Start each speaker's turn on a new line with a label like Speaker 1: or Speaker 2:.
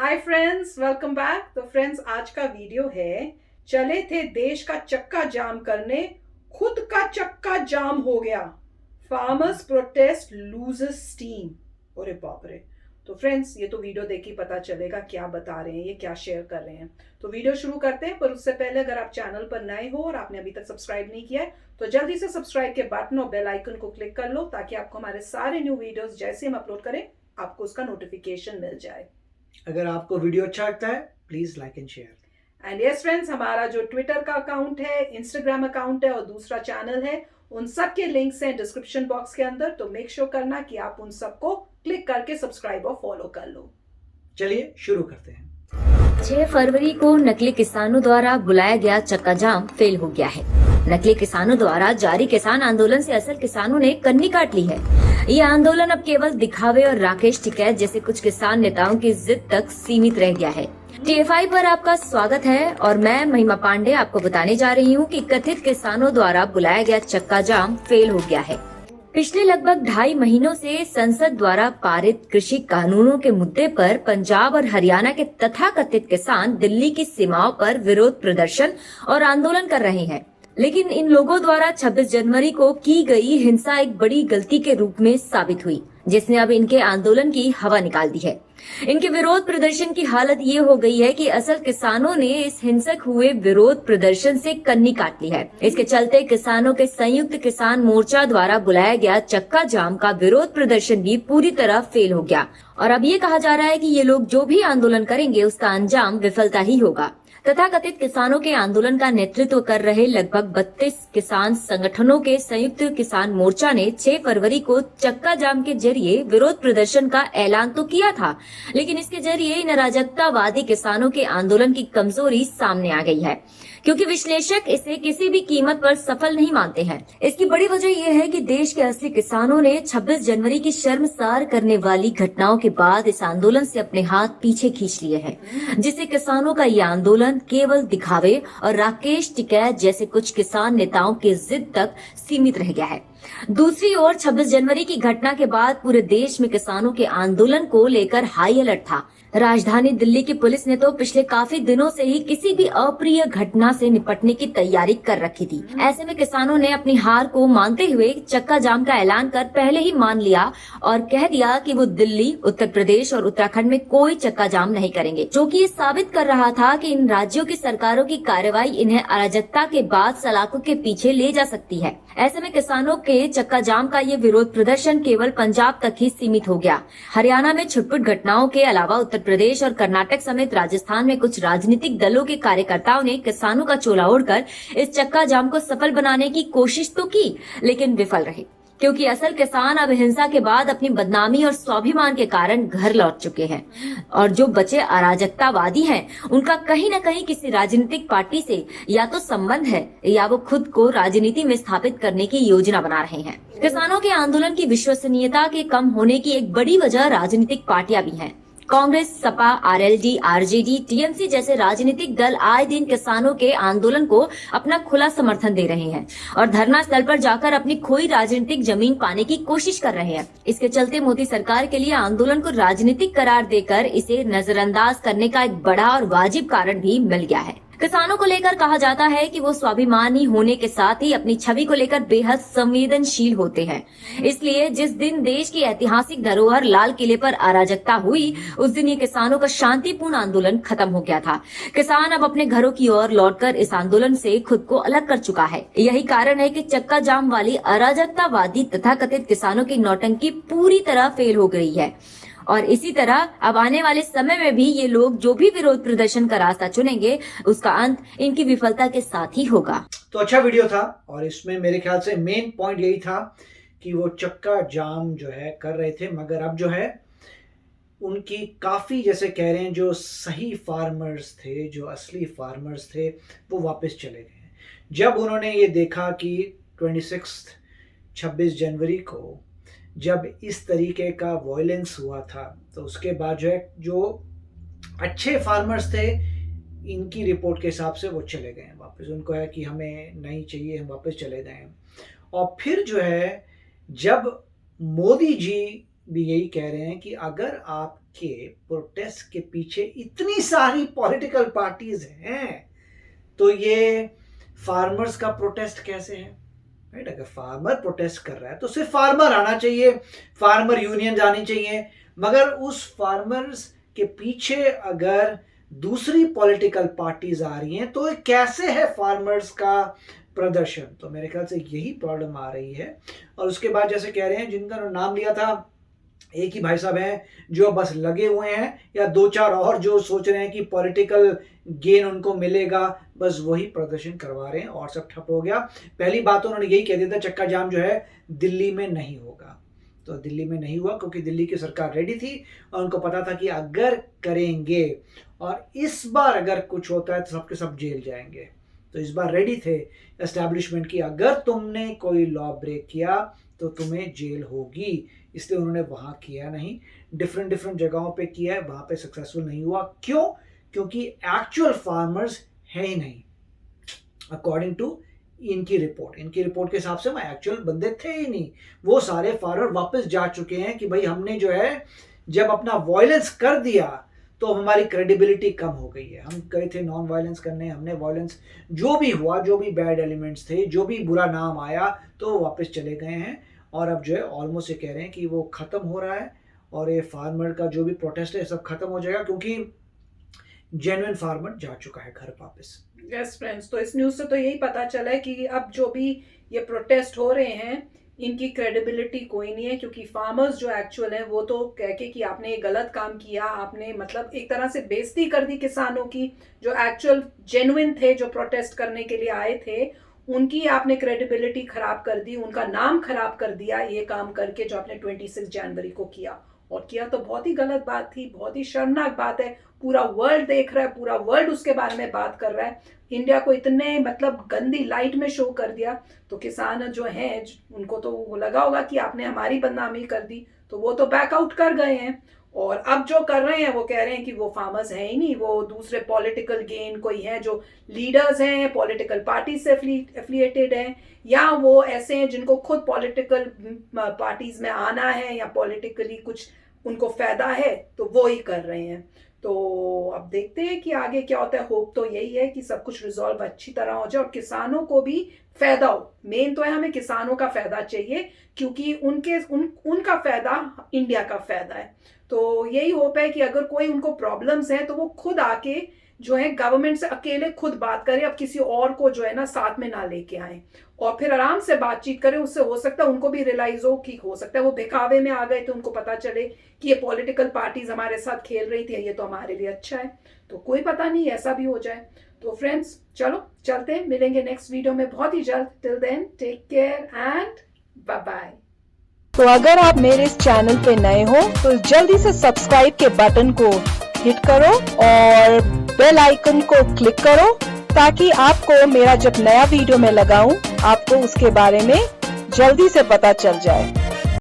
Speaker 1: Hi friends, welcome back. तो friends, आज का वीडियो है चले थे देश का चक्का जाम करने, खुद का चक्का जाम हो गया। Farmers protest loses steam. अरे बाप रे। तो फ्रेंड्स, ये तो वीडियो देख के पता चलेगा क्या बता रहे हैं, ये क्या शेयर कर रहे हैं। तो वीडियो शुरू करते हैं, पर उससे पहले अगर आप चैनल पर नए हो और आपने अभी तक सब्सक्राइब नहीं किया है तो जल्दी से सब्सक्राइब के बटन और बेल आइकन को क्लिक कर लो, ताकि आपको हमारे सारे न्यू वीडियोस जैसे हम अपलोड करें आपको उसका नोटिफिकेशन मिल जाए।
Speaker 2: अगर आपको वीडियो अच्छा लगता है please like and share.
Speaker 1: And yes friends, हमारा जो ट्विटर का अकाउंट है, इंस्टाग्राम अकाउंट है और दूसरा चैनल है, उन सब के लिंक्स हैं डिस्क्रिप्शन बॉक्स के अंदर। तो मेक श्योर करना कि आप उन सबको क्लिक करके सब्सक्राइब और फॉलो कर लो।
Speaker 2: चलिए शुरू करते हैं।
Speaker 3: 6 फरवरी को नकली किसानों द्वारा बुलाया गया चक्का जाम फेल हो गया है। नकली किसानों द्वारा जारी किसान आंदोलन से असल किसानों ने कन्नी काट ली है। ये आंदोलन अब केवल दिखावे और राकेश टिकैत जैसे कुछ किसान नेताओं की जिद तक सीमित रह गया है। TFI पर आपका स्वागत है और मैं महिमा पांडे आपको बताने जा रही हूँ कि कथित किसानों द्वारा बुलाया गया चक्का जाम फेल हो गया है। पिछले लगभग 2.5 महीनों से संसद द्वारा पारित कृषि कानूनों के मुद्दे पर पंजाब और हरियाणा के तथाकथित किसान दिल्ली की सीमाओं पर विरोध प्रदर्शन और आंदोलन कर रहे हैं। लेकिन इन लोगों द्वारा 26 जनवरी को की गई हिंसा एक बड़ी गलती के रूप में साबित हुई, जिसने अब इनके आंदोलन की हवा निकाल दी है। इनके विरोध प्रदर्शन की हालत ये हो गई है कि असल किसानों ने इस हिंसक हुए विरोध प्रदर्शन से कन्नी काट ली है। इसके चलते किसानों के संयुक्त किसान मोर्चा द्वारा बुलाया गया चक्का जाम का विरोध प्रदर्शन भी पूरी तरह फेल हो गया और अब ये कहा जा रहा है कि ये लोग जो भी आंदोलन करेंगे उसका अंजाम विफलता ही होगा। तथाकथित किसानों के आंदोलन का नेतृत्व कर रहे लगभग 32 किसान संगठनों के संयुक्त किसान मोर्चा ने 6 फरवरी को चक्का जाम के जरिए विरोध प्रदर्शन का ऐलान तो किया था, लेकिन इसके जरिए इन अराजकतावादी किसानों के आंदोलन की कमजोरी सामने आ गई है, क्योंकि विश्लेषक इसे किसी भी कीमत पर सफल नहीं मानते हैं। इसकी बड़ी वजह यह है कि देश के असली किसानों ने 26 जनवरी की शर्मसार करने वाली घटनाओं के बाद इस आंदोलन से अपने हाथ पीछे खींच लिए हैं, जिससे किसानों का ये आंदोलन केवल दिखावे और राकेश टिकैत जैसे कुछ किसान नेताओं की जिद तक सीमित रह गया है। दूसरी ओर 26 जनवरी की घटना के बाद पूरे देश में किसानों के आंदोलन को लेकर हाई अलर्ट था। राजधानी दिल्ली की पुलिस ने तो पिछले काफी दिनों से ही किसी भी अप्रिय घटना से निपटने की तैयारी कर रखी थी। ऐसे में किसानों ने अपनी हार को मानते हुए चक्का जाम का ऐलान कर पहले ही मान लिया और कह दिया कि वो दिल्ली, उत्तर प्रदेश और उत्तराखंड में कोई चक्का जाम नहीं करेंगे, जो कि ये साबित कर रहा था कि इन राज्यों की सरकारों की कार्रवाई इन्हें अराजकता के बाद सलाखों के पीछे ले जा सकती है। ऐसे में किसानों के चक्का जाम का ये विरोध प्रदर्शन केवल पंजाब तक ही सीमित हो गया। हरियाणा में छुटपुट घटनाओं के अलावा उत्तर प्रदेश और कर्नाटक समेत राजस्थान में कुछ राजनीतिक दलों के कार्यकर्ताओं ने किसानों का चोला ओढ़कर इस चक्का जाम को सफल बनाने की कोशिश तो की, लेकिन विफल रहे, क्योंकि असल किसान अब हिंसा के बाद अपनी बदनामी और स्वाभिमान के कारण घर लौट चुके हैं और जो बचे अराजकतावादी हैं, उनका कहीं न कहीं किसी राजनीतिक पार्टी से या तो संबंध है या वो खुद को राजनीति में स्थापित करने की योजना बना रहे हैं। किसानों के आंदोलन की विश्वसनीयता के कम होने की एक बड़ी वजह राजनीतिक पार्टियां भी हैं। Congress, Sapa, RLD, RJD, TMC जैसे राजनीतिक दल आए दिन किसानों के आंदोलन को अपना खुला समर्थन दे रहे हैं और धरना स्थल पर जाकर अपनी खोई राजनीतिक जमीन पाने की कोशिश कर रहे हैं। इसके चलते मोदी सरकार के लिए आंदोलन को राजनीतिक करार देकर इसे नजरअंदाज करने का एक बड़ा और वाजिब कारण भी मिल गया है। किसानों को लेकर कहा जाता है कि वो स्वाभिमानी होने के साथ ही अपनी छवि को लेकर बेहद संवेदनशील होते हैं। इसलिए जिस दिन देश की ऐतिहासिक धरोहर लाल किले पर अराजकता हुई, उस दिन ये किसानों का शांतिपूर्ण आंदोलन खत्म हो गया था। किसान अब अपने घरों की ओर लौटकर इस आंदोलन से खुद को अलग कर चुका है। यही कारण है कि चक्का जाम वाली अराजकतावादी तथाकथित किसानों की नौटंकी पूरी तरह फेल हो गई है और इसी तरह अब आने वाले समय में भी ये लोग जो भी विरोध प्रदर्शन का रास्ता चुनेंगे, उसका अंत इनकी विफलता के साथ ही होगा।
Speaker 2: तो अच्छा वीडियो था और इसमें मेरे ख्याल से मेन पॉइंट यही था कि वो चक्का जाम जो है कर रहे थे, मगर अब जो है उनकी काफ़ी, जैसे कह रहे हैं, जो सही फार्मर्स थे, जो असली फार्मर्स थे, वो वापस चले गए। जब उन्होंने ये देखा कि 26 जनवरी को जब इस तरीके का वॉयलेंस हुआ था, तो उसके बाद जो है, जो अच्छे फार्मर्स थे, इनकी रिपोर्ट के हिसाब से वो चले गए वापस। उनको है कि हमें नहीं चाहिए, हम वापस चले गए। और फिर जो है, जब मोदी जी भी यही कह रहे हैं कि अगर आप के प्रोटेस्ट के पीछे इतनी सारी पॉलिटिकल पार्टीज हैं, तो ये फार्मर्स का प्रोटेस्ट कैसे है? राइट, अगर फार्मर प्रोटेस्ट कर रहा है तो सिर्फ फार्मर आना चाहिए, फार्मर यूनियन आनी चाहिए, मगर उस फार्मर्स के पीछे अगर दूसरी पॉलिटिकल पार्टीज आ रही हैं तो कैसे है फार्मर्स का प्रदर्शन? तो मेरे ख्याल से यही प्रॉब्लम आ रही है। और उसके बाद जैसे कह रहे हैं, जिनका नाम लिया था, एक ही भाई साहब हैं जो बस लगे हुए हैं, या दो चार और जो सोच रहे हैं कि पॉलिटिकल गेन उनको मिलेगा, बस वही प्रदर्शन करवा रहे हैं और सब ठप हो गया। पहली बात तो उन्होंने यही कह दिया था चक्का जाम जो है दिल्ली में नहीं होगा, तो दिल्ली में नहीं हुआ क्योंकि दिल्ली की सरकार रेडी थी और उनको पता था कि अगर करेंगे और इस बार अगर कुछ होता है तो सबके सब जेल जाएंगे। तो इस बार रेडी थे एस्टैब्लिशमेंट की, अगर तुमने कोई लॉ ब्रेक किया तो तुम्हें जेल होगी, इसलिए उन्होंने वहां किया नहीं, डिफरेंट जगहों पे किया है, वहां पे सक्सेसफुल नहीं हुआ। क्यों? क्योंकि एक्चुअल फार्मर्स है ही नहीं। अकॉर्डिंग टू इनकी रिपोर्ट के हिसाब से वह एक्चुअल बंदे थे ही नहीं, वो सारे फार्मर वापस जा चुके हैं कि भाई हमने जो है जब अपना वायलेंस कर दिया तो हमारी क्रेडिबिलिटी कम हो गई है, हम गए थे नॉन वायलेंस करने, हमने वायलेंस जो भी हुआ, जो भी बैड एलिमेंट्स थे, जो भी बुरा नाम आया, तो वापस चले गए हैं। और अब जो है ऑलमोस्ट ये कह रहे हैं कि वो खत्म हो रहा है और ये फार्मर का जो भी प्रोटेस्ट है सब खत्म हो जाएगा क्योंकि जेन्युइन फार्मर जा चुका है घर वापस।
Speaker 1: यस फ्रेंड्स, तो इस न्यूज से तो यही पता चला है कि अब जो भी ये प्रोटेस्ट हो रहे हैं इनकी क्रेडिबिलिटी कोई नहीं है, क्योंकि फार्मर्स जो एक्चुअल हैं वो तो कह के कि आपने ये गलत काम किया, आपने मतलब एक तरह से बेइज्जती कर दी किसानों की, जो एक्चुअल जेन्युइन थे, जो प्रोटेस्ट करने के लिए आए थे, उनकी आपने क्रेडिबिलिटी खराब कर दी, उनका नाम खराब कर दिया ये काम करके जो आपने 26 जनवरी को किया। और किया तो बहुत ही गलत बात थी, बहुत ही शर्मनाक बात है। पूरा वर्ल्ड देख रहा है, पूरा वर्ल्ड उसके बारे में बात कर रहा है। इंडिया को इतने मतलब गंदी लाइट में शो कर दिया, तो किसान जो हैं उनको तो वो लगा होगा कि आपने हमारी बदनामी कर दी, तो वो तो बैकआउट कर गए हैं। और अब जो कर रहे हैं वो कह रहे हैं कि वो फार्मर्स हैं ही नहीं, वो दूसरे पॉलिटिकल गेन कोई है, जो लीडर्स हैं पॉलिटिकल पार्टी से एफिलिएटेड हैं, या वो ऐसे हैं जिनको खुद पॉलिटिकल पार्टीज में आना है या पॉलिटिकली कुछ उनको फायदा है, तो वो ही कर रहे हैं। तो अब देखते हैं कि आगे क्या होता है। होप तो यही है कि सब कुछ रिजॉल्व अच्छी तरह हो जाए और किसानों को भी फायदा हो। मेन तो है हमें किसानों का फायदा चाहिए, क्योंकि उनका फायदा इंडिया का फायदा है। तो यही होप है कि अगर कोई उनको प्रॉब्लम्स है तो वो खुद आके जो है गवर्नमेंट से अकेले खुद बात करें, अब किसी और को जो है ना साथ में ना लेके आए, और फिर आराम से बातचीत करें। उससे हो सकता है उनको भी रियलाइज हो कि हो सकता है वो दिखावे में आ गए, तो उनको पता चले कि ये पॉलिटिकल पार्टीज हमारे साथ खेल रही थी, ये तो हमारे लिए अच्छा है। तो कोई पता नहीं, ऐसा भी हो जाए। तो फ्रेंड्स चलो चलते हैं, मिलेंगे नेक्स्ट वीडियो में बहुत ही जल्द। Till then take care and bye bye.
Speaker 4: तो अगर आप मेरे इस चैनल पे नए हो तो जल्दी से सब्सक्राइब के बटन को हिट करो और बेल आइकन को क्लिक करो, ताकि आपको मेरा जब नया वीडियो मैं लगाऊं आपको उसके बारे में जल्दी से पता चल जाए।